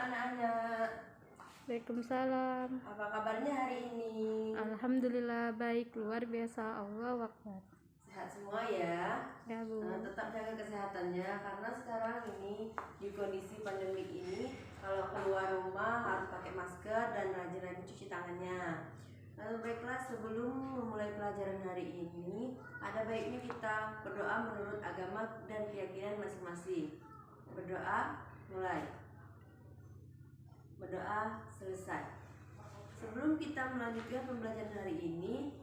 anak-anak. Waalaikumsalam. Apa kabarnya hari ini? Alhamdulillah baik, luar biasa. Allahu Akbar. Sehat semua ya? Ya Bu. Tetap jaga kesehatannya karena sekarang ini di kondisi pandemi ini kalau keluar rumah harus pakai masker dan rajin-rajin cuci tangannya. Baiklah, sebelum memulai pelajaran hari ini, ada baiknya kita berdoa menurut agama dan keyakinan masing-masing. Berdoa, mulai. Berdoa, selesai. Sebelum kita melanjutkan pembelajaran hari ini,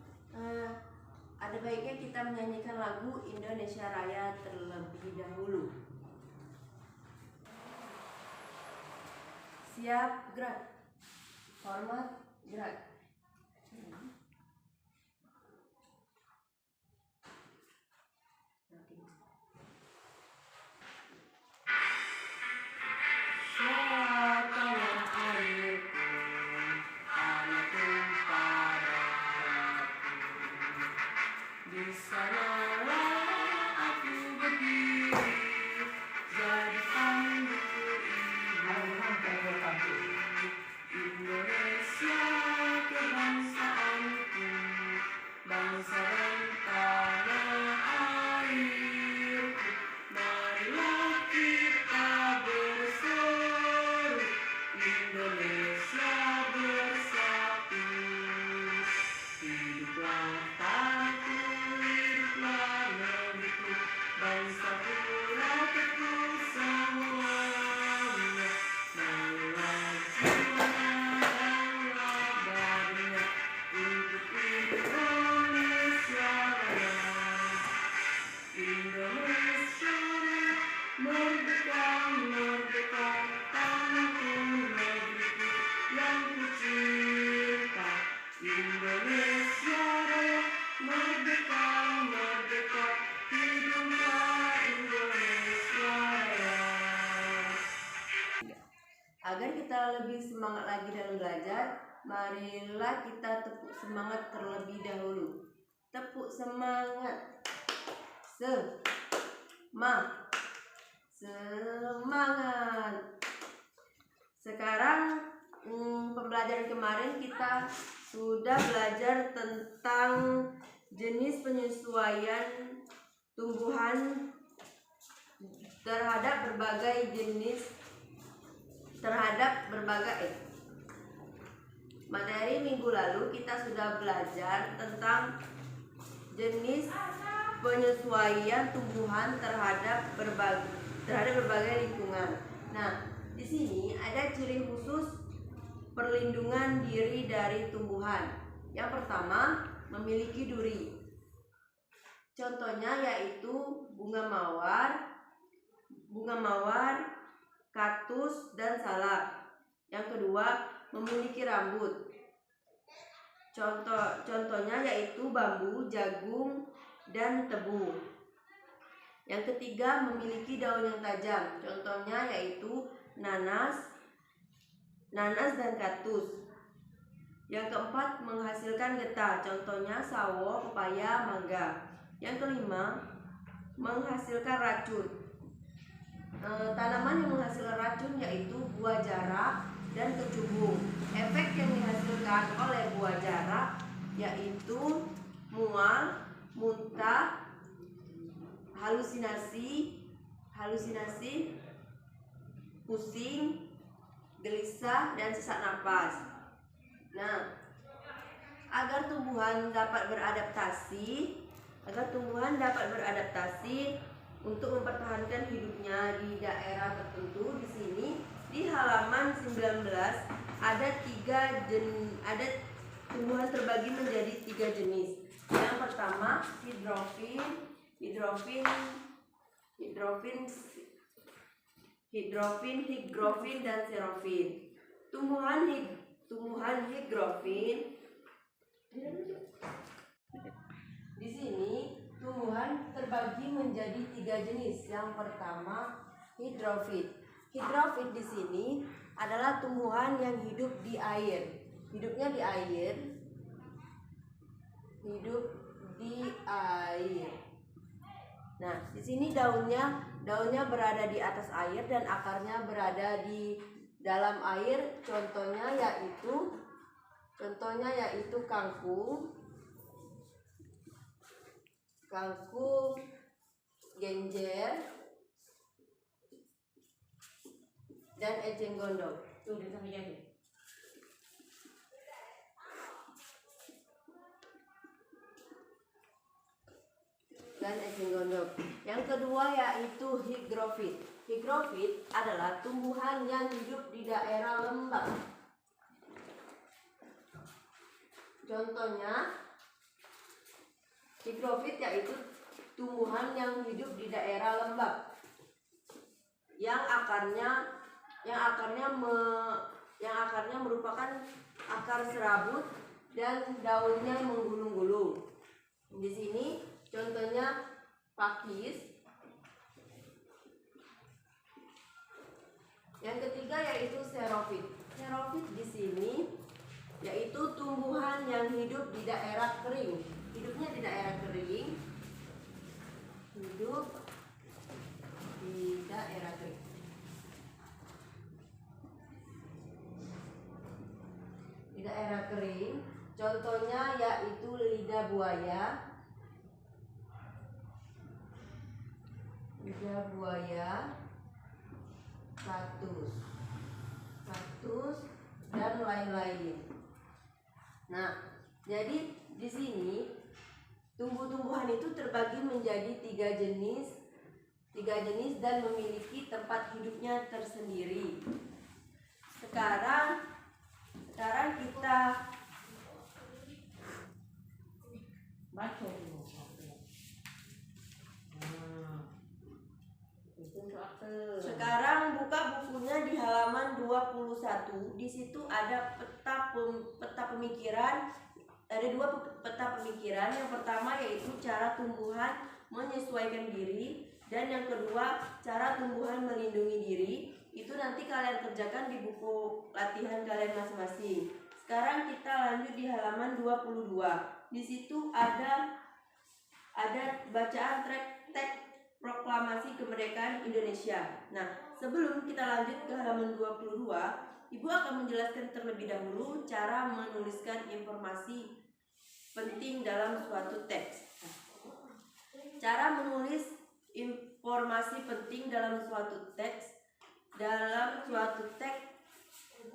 ada baiknya kita menyanyikan lagu Indonesia Raya terlebih dahulu. Siap, gerak. Hormat, gerak. Agar kita lebih semangat lagi dalam belajar, marilah kita tepuk semangat terlebih dahulu. Tepuk semangat. Semangat. Sekarang pembelajaran kemarin kita sudah belajar tentang jenis penyesuaian tumbuhan terhadap berbagai materi. Minggu lalu kita sudah belajar tentang jenis penyesuaian tumbuhan terhadap berbagai lingkungan. Nah, di sini ada ciri khusus perlindungan diri dari tumbuhan. Yang pertama, memiliki duri. Contohnya yaitu bunga mawar, kaktus, dan salak. Yang kedua, memiliki rambut. Contohnya yaitu bambu, jagung, dan tebu. Yang ketiga, memiliki daun yang tajam. Contohnya yaitu nanas dan kaktus. Yang keempat, menghasilkan getah. Contohnya sawo, pepaya, mangga. Yang kelima, menghasilkan racun. Tanaman yang menghasilkan racun yaitu buah jarak dan kecubung. Efek yang dihasilkan oleh buah jarak yaitu mual, muntah, halusinasi, pusing, gelisah, dan sesak napas. Nah, agar tumbuhan dapat beradaptasi untuk mempertahankan hidupnya di daerah tertentu. Di sini di halaman 19 ada tumbuhan terbagi menjadi 3 jenis. Yang pertama, higrofin, dan xerofin. Tumbuhan higrofin di sini tumbuhan terbagi menjadi 3 jenis. Yang pertama, hidrofit. Hidrofit di sini adalah tumbuhan yang hidup di air. Hidupnya di air. Nah, di sini daunnya berada di atas air dan akarnya berada di dalam air, contohnya yaitu kangkung, genjer, dan eceng gondok. Yang kedua yaitu higrofit. Higrofit adalah tumbuhan yang hidup di daerah lembab. Contohnya, higrofit yaitu tumbuhan yang hidup di daerah lembab, yang akarnya merupakan akar serabut dan daunnya menggulung-gulung. Di sini contohnya pakis. Yang ketiga yaitu xerofit. Xerofit di sini yaitu tumbuhan yang hidup di daerah kering. Hidupnya di daerah kering. Contohnya yaitu lidah buaya, kaktus, dan lain-lain. Nah, jadi di sini tumbuh-tumbuhan itu terbagi menjadi tiga jenis dan memiliki tempat hidupnya tersendiri. Sekarang kita buka bukunya di halaman 21. Di situ ada peta pemikiran. Ada dua peta pemikiran. Yang pertama yaitu cara tumbuhan menyesuaikan diri, dan yang kedua cara tumbuhan melindungi diri. Itu nanti kalian kerjakan di buku latihan kalian masing-masing. Sekarang kita lanjut di halaman 22. Di situ ada bacaan teks proklamasi kemerdekaan Indonesia. Nah, sebelum kita lanjut ke halaman 22, Ibu akan menjelaskan terlebih dahulu cara menuliskan informasi penting dalam suatu teks. Cara menulis informasi penting dalam suatu teks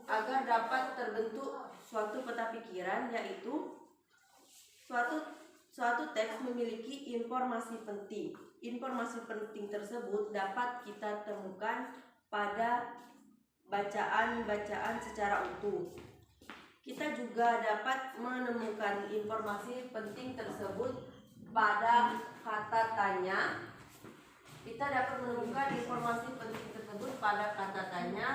agar dapat terbentuk suatu peta pikiran, yaitu suatu teks memiliki informasi penting. Informasi penting tersebut dapat kita temukan pada bacaan secara utuh. Kita juga dapat menemukan informasi penting tersebut pada kata tanya. Kita dapat menemukan informasi penting tersebut pada kata tanya.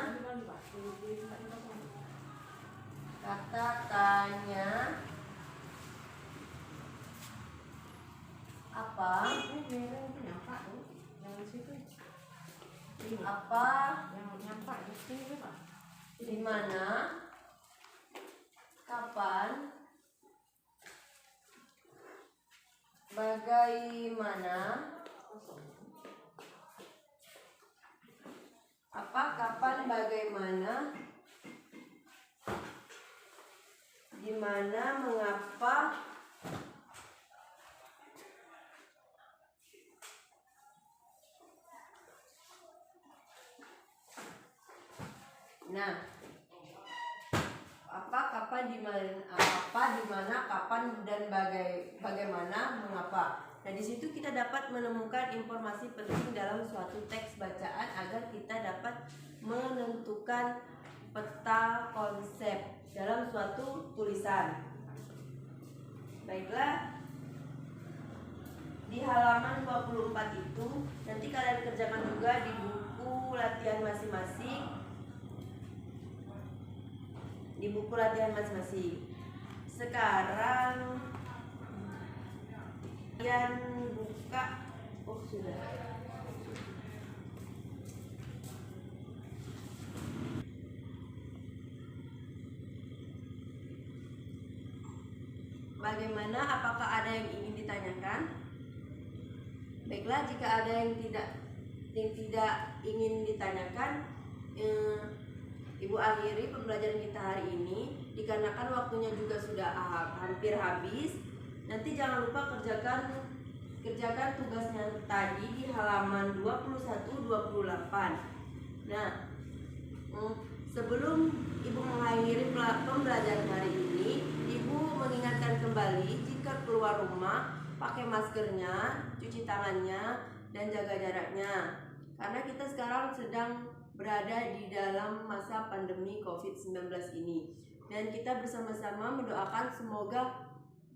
Di mana, kapan, bagaimana, di mana, mengapa, nah, kapan, di mana, kapan, dan bagaimana, mengapa. Nah, di situ kita dapat menemukan informasi penting dalam suatu teks bacaan agar kita dapat menentukan peta konsep dalam suatu tulisan. Baiklah, di halaman 24 itu nanti kalian kerjakan juga di buku latihan masing-masing. Sekarang kalian buka. Oh, sudah. Bagaimana? Apakah ada yang ingin ditanyakan? Baiklah, jika ada yang tidak ingin ditanyakan, Ibu akhiri pembelajaran kita hari ini dikarenakan waktunya juga sudah hampir habis. Nanti jangan lupa kerjakan tugasnya tadi di halaman 21-28. Nah, sebelum Ibu mengakhiri pembelajaran hari ini, Ibu mengingatkan kembali jika keluar rumah pakai maskernya, cuci tangannya, dan jaga jaraknya. Karena kita sekarang sedang berada di dalam masa pandemi COVID-19 ini. Dan kita bersama-sama mendoakan semoga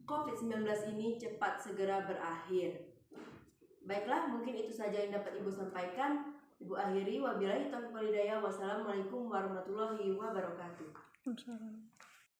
COVID-19 ini cepat segera berakhir. Baiklah, mungkin itu saja yang dapat Ibu sampaikan. Ibu akhiri, wabillahi taufiq wal hidayah. Wassalamualaikum warahmatullahi wabarakatuh. Waalaikumsalam.